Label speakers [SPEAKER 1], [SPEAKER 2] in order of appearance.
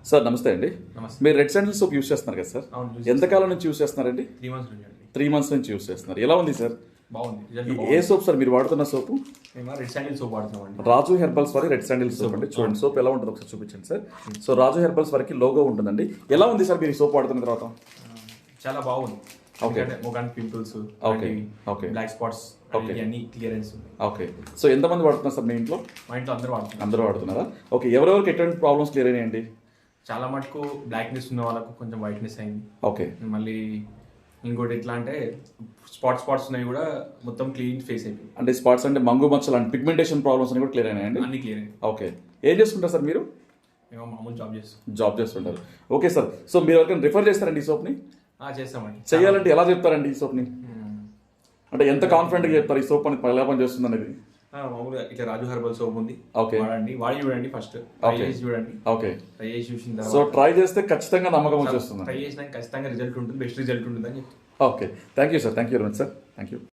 [SPEAKER 1] Sir నమస్తే అండి.
[SPEAKER 2] నమస్తే.
[SPEAKER 1] మీరు రెడ్ శాండిల్ సోప్ యూస్ చేస్తున్నారు కదా సార్?
[SPEAKER 2] అవును, యూస్
[SPEAKER 1] ఎంతకాలం నుంచి యూస్ చేస్తున్నారండి?
[SPEAKER 2] 3 months నుంచి అండి.
[SPEAKER 1] 3 months నుంచి యూస్ చేస్తున్నారు. ఎలా ఉంది సార్?
[SPEAKER 2] బాగుంది, రిజల్ట్
[SPEAKER 1] ఏ
[SPEAKER 2] బాగుంది.
[SPEAKER 1] సోప్ సార్ మీరు వాడుతున్న సోపు?
[SPEAKER 2] మేము రెడ్ శాండిల్ సోప్ వాడుతున్నామండి.
[SPEAKER 1] రాజు హెర్బల్స్ వారి రెడ్ శాండిల్ సోప్ అండి. చూడండి సోప్ ఎలా ఉంటుందో ఒకసారి చూపించండి సార్. సో రాజు హెర్బల్స్ వారికి లోగో ఉంటుందండి. ఎలా ఉంది సార్ మీరు ఈ సోప్ వాడుతున్న తర్వాత?
[SPEAKER 2] చాలా బాగుంది.
[SPEAKER 1] ఓకే.
[SPEAKER 2] మొగాన్ pimples,
[SPEAKER 1] okay. Okay.
[SPEAKER 2] Black spots
[SPEAKER 1] okay.
[SPEAKER 2] అన్ని క్లియరెన్స్ ఉంది.
[SPEAKER 1] ఓకే. సో ఎంతమంది వాడుతున్నారు సార్ మీ ఇంట్లో?
[SPEAKER 2] మా ఇంట్లో అందరూ వాడుతున్నారు.
[SPEAKER 1] అందరూ వాడుతున్నారా? ఓకే. ఎవరెవరికి ఎటువంటి ప్రాబ్లమ్స్ క్లియర్ అయినాయండి?
[SPEAKER 2] చాలా మటుకు బ్లాక్నెస్ ఉన్న వాళ్ళకు కొంచెం వైట్నెస్ అయింది.
[SPEAKER 1] ఓకే.
[SPEAKER 2] మళ్ళీ ఇంకోటి ఎట్లా అంటే స్పాట్స్ ఉన్నాయి కూడా మొత్తం క్లీన్ ఫేస్ అయిపోయింది.
[SPEAKER 1] అంటే స్పాట్స్ అంటే మంగు మచ్చలు అంటే పిగ్మెంటేషన్ ప్రాబ్లమ్స్ అని కూడా క్లియర్ అయినాయండి?
[SPEAKER 2] అన్ని క్లియర్ అయింది.
[SPEAKER 1] ఓకే. ఏం చేసుకుంటారు సార్ మీరు?
[SPEAKER 2] మేము మామూలు జాబ్ చేస్తాం.
[SPEAKER 1] జాబ్ చేస్తుంటారు. Okay sir. సో మీరు ఎవరికైనా రిఫర్ చేస్తారండి ఈ సోప్ని?
[SPEAKER 2] చేస్తామండి.
[SPEAKER 1] చేయాలంటే ఎలా చెప్తారండి ఈ సోప్ని? అంటే ఎంత కాన్ఫిడెంట్గా చెప్తారు ఈ సోప్ అని ఎలా పని చేస్తుంది అనేది?
[SPEAKER 2] మామూలుగా ఇట్లా రాజు హెర్బల్ సోప్ ఉంది.
[SPEAKER 1] ఓకే.
[SPEAKER 2] వాడి చూడండి, ఫస్ట్ ట్రై
[SPEAKER 1] ఓకే.
[SPEAKER 2] చేసి చూడండి.
[SPEAKER 1] ఓకే.
[SPEAKER 2] ట్రై చేసి చూసిన
[SPEAKER 1] సో
[SPEAKER 2] తర్వాత
[SPEAKER 1] ట్రై చేస్తే ఖచ్చితంగా నమ్మకం వచ్చేస్తుంది.
[SPEAKER 2] ట్రై చేసినాక ఖచ్చితంగా రిజల్ట్ ఉంటుంది, బెస్ట్ రిజల్ట్ ఉంటుంది అని
[SPEAKER 1] okay. Thank you sir. Thank you very much sir. Thank you.